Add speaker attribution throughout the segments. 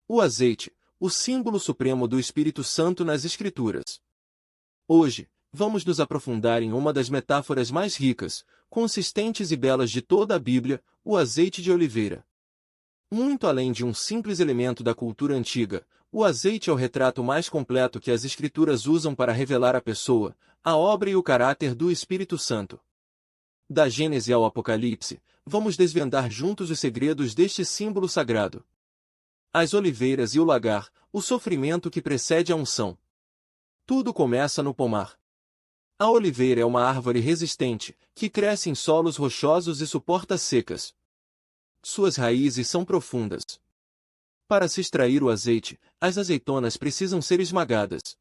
Speaker 1: O azeite, o símbolo supremo do Espírito Santo nas Escrituras. Hoje, vamos nos aprofundar em uma das metáforas mais ricas, consistentes e belas de toda a Bíblia, o azeite de oliveira. Muito além de um simples elemento da cultura antiga, o azeite é o retrato mais completo que as Escrituras usam para revelar a pessoa, a obra e o caráter do Espírito Santo. Da Gênese ao Apocalipse, vamos desvendar juntos os segredos deste símbolo sagrado. As oliveiras e o lagar, o sofrimento que precede a unção. Tudo começa no pomar. A oliveira é uma árvore resistente, que cresce em solos rochosos e suporta secas. Suas raízes são profundas. Para se extrair o azeite, as azeitonas precisam ser esmagadas.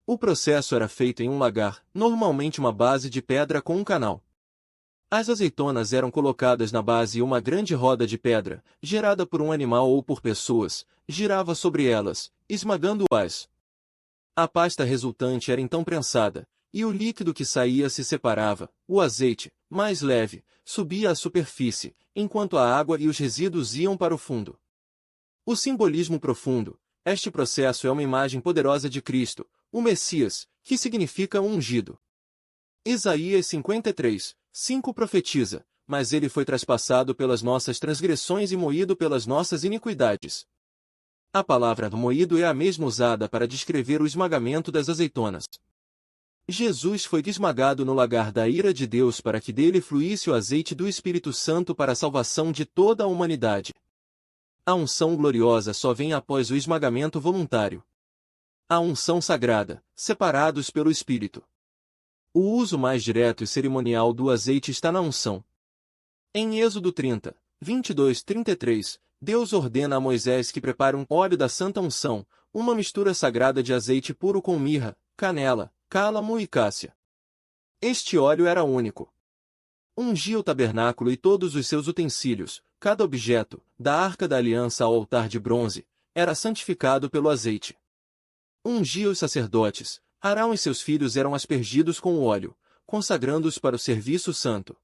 Speaker 1: O processo era feito em um lagar, normalmente uma base de pedra com um canal. As azeitonas eram colocadas na base e uma grande roda de pedra, gerada por um animal ou por pessoas, girava sobre elas, esmagando-as. A pasta resultante era então prensada, e o líquido que saía se separava, o azeite, mais leve, subia à superfície, enquanto a água e os resíduos iam para o fundo. O simbolismo profundo. Este processo é uma imagem poderosa de Cristo, o Messias, que significa ungido. Isaías 53:5 profetiza, mas ele foi traspassado pelas nossas transgressões e moído pelas nossas iniquidades. A palavra moído é a mesma usada para descrever o esmagamento das azeitonas. Jesus foi esmagado no lagar da ira de Deus para que dele fluísse o azeite do Espírito Santo para a salvação de toda a humanidade. A unção gloriosa só vem após o esmagamento voluntário. A unção sagrada, separados pelo Espírito. O uso mais direto e cerimonial do azeite está na unção. Em Êxodo 30, 22-33, Deus ordena a Moisés que prepare um óleo da santa unção, uma mistura sagrada de azeite puro com mirra, canela, cálamo e cássia. Este óleo era único. Ungia o tabernáculo e todos os seus utensílios, cada objeto, da arca da aliança ao altar de bronze, era santificado pelo azeite. Ungia os sacerdotes, Arão e seus filhos eram aspergidos com o óleo, consagrando-os para o serviço santo.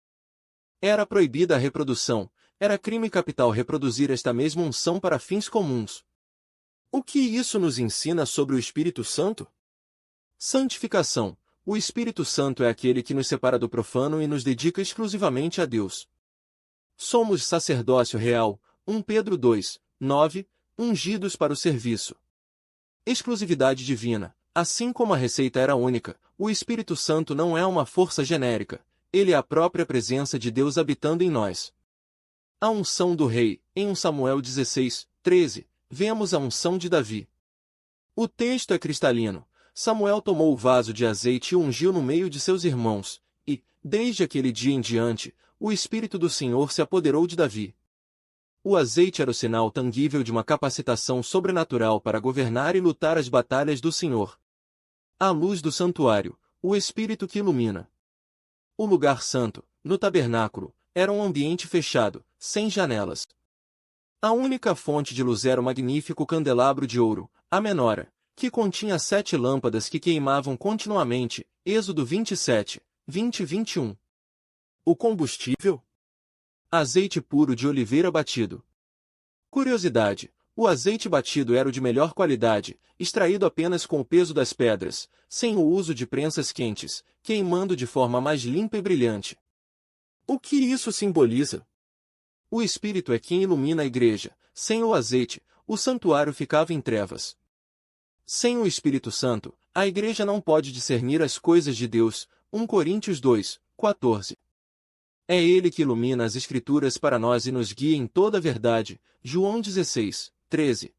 Speaker 1: Era proibida a reprodução, era crime capital reproduzir esta mesma unção para fins comuns. O que isso nos ensina sobre o Espírito Santo? Santificação. O Espírito Santo é aquele que nos separa do profano e nos dedica exclusivamente a Deus. Somos sacerdócio real, 1 Pedro 2, 9, ungidos para o serviço. Exclusividade divina. Assim como a receita era única, o Espírito Santo não é uma força genérica, ele é a própria presença de Deus habitando em nós. A unção do rei. Em 1 Samuel 16, 13, vemos a unção de Davi. O texto é cristalino. Samuel tomou o vaso de azeite e o ungiu no meio de seus irmãos, e, desde aquele dia em diante, o Espírito do Senhor se apoderou de Davi. O azeite era o sinal tangível de uma capacitação sobrenatural para governar e lutar as batalhas do Senhor. A luz do santuário, o Espírito que ilumina. O lugar santo, no tabernáculo, era um ambiente fechado, sem janelas. A única fonte de luz era o magnífico candelabro de ouro, a menora, que continha 7 lâmpadas que queimavam continuamente, Êxodo 27, 20 e 21. O combustível? Azeite puro de oliveira batido. Curiosidade: o azeite batido era o de melhor qualidade, extraído apenas com o peso das pedras, sem o uso de prensas quentes, queimando de forma mais limpa e brilhante. O que isso simboliza? O Espírito é quem ilumina a igreja. Sem o azeite, o santuário ficava em trevas. Sem o Espírito Santo, a igreja não pode discernir as coisas de Deus. 1 Coríntios 2, 14. É ele que ilumina as Escrituras para nós e nos guia em toda a verdade. João 16, 13.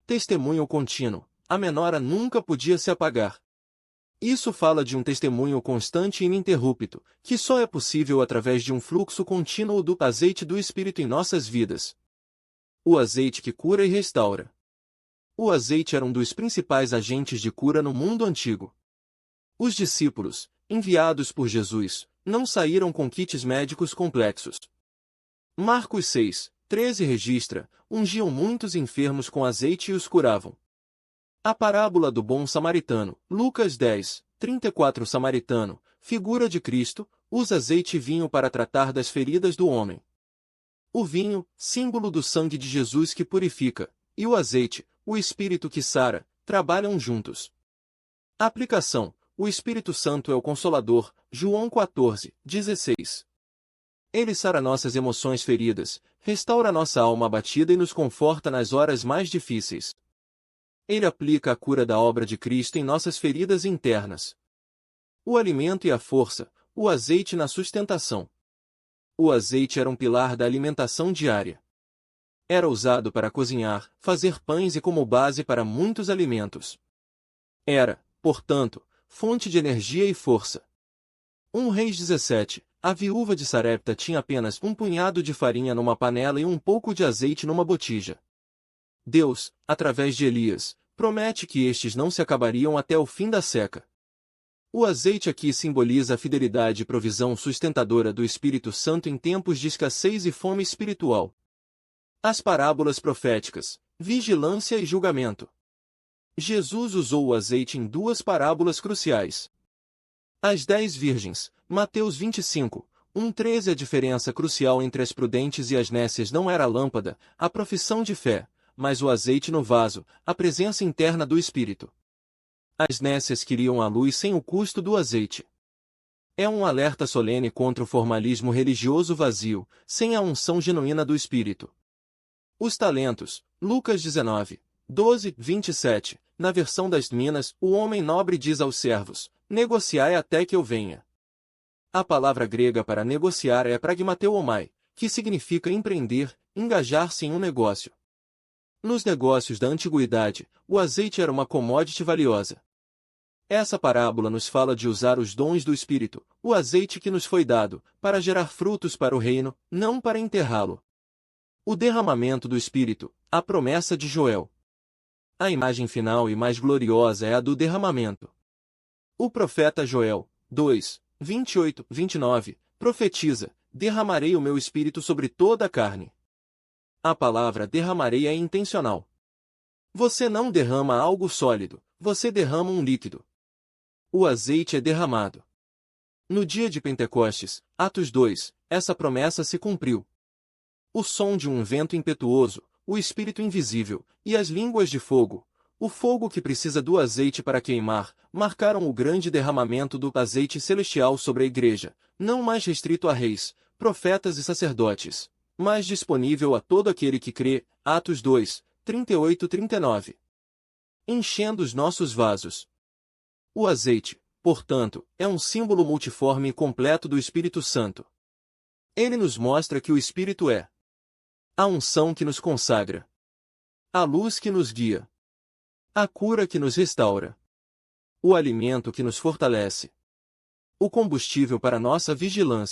Speaker 1: Testemunho contínuo. A menora nunca podia se apagar. Isso fala de um testemunho constante e ininterrupto, que só é possível através de um fluxo contínuo do azeite do Espírito em nossas vidas. O azeite que cura e restaura. O azeite era um dos principais agentes de cura no mundo antigo. Os discípulos, enviados por Jesus, não saíram com kits médicos complexos. Marcos 6, 13 registra, ungiam muitos enfermos com azeite e os curavam. A parábola do bom samaritano, Lucas 10, 34 samaritano, figura de Cristo, usa azeite e vinho para tratar das feridas do homem. O vinho, símbolo do sangue de Jesus que purifica, e o azeite, o Espírito que sara, trabalham juntos. Aplicação: o Espírito Santo é o Consolador, João 14:16. Ele sara nossas emoções feridas, restaura nossa alma abatida e nos conforta nas horas mais difíceis. Ele aplica a cura da obra de Cristo em nossas feridas internas. O alimento e a força, o azeite na sustentação. O azeite era um pilar da alimentação diária. Era usado para cozinhar, fazer pães e como base para muitos alimentos. Era, portanto, fonte de energia e força. 1 Reis 17. A viúva de Sarepta tinha apenas um punhado de farinha numa panela e um pouco de azeite numa botija. Deus, através de Elias, promete que estes não se acabariam até o fim da seca. O azeite aqui simboliza a fidelidade e provisão sustentadora do Espírito Santo em tempos de escassez e fome espiritual. As parábolas proféticas, vigilância e julgamento. Jesus usou o azeite em duas parábolas cruciais. As 10 virgens, Mateus 25, 1:13. A diferença crucial entre as prudentes e as nécias não era a lâmpada, a profissão de fé, mas o azeite no vaso, a presença interna do Espírito. As nécias queriam a luz sem o custo do azeite. É um alerta solene contra o formalismo religioso vazio, sem a unção genuína do Espírito. Os talentos, Lucas 19, 12-27, na versão das Minas, o homem nobre diz aos servos, negociai até que eu venha. A palavra grega para negociar é pragmateomai, que significa empreender, engajar-se em um negócio. Nos negócios da antiguidade, o azeite era uma commodity valiosa. Essa parábola nos fala de usar os dons do Espírito, o azeite que nos foi dado, para gerar frutos para o reino, não para enterrá-lo. O derramamento do Espírito, a promessa de Joel. A imagem final e mais gloriosa é a do derramamento. O profeta Joel, 2:28-29, profetiza, derramarei o meu Espírito sobre toda a carne. A palavra derramarei é intencional. Você não derrama algo sólido, você derrama um líquido. O azeite é derramado. No dia de Pentecostes, Atos 2, essa promessa se cumpriu. O som de um vento impetuoso, o Espírito invisível, e as línguas de fogo, o fogo que precisa do azeite para queimar, marcaram o grande derramamento do azeite celestial sobre a igreja, não mais restrito a reis, profetas e sacerdotes, mas disponível a todo aquele que crê. Atos 2, 38-39. Enchendo os nossos vasos. O azeite, portanto, é um símbolo multiforme e completo do Espírito Santo. Ele nos mostra que o Espírito é a unção que nos consagra, a luz que nos guia, a cura que nos restaura, o alimento que nos fortalece, o combustível para nossa vigilância.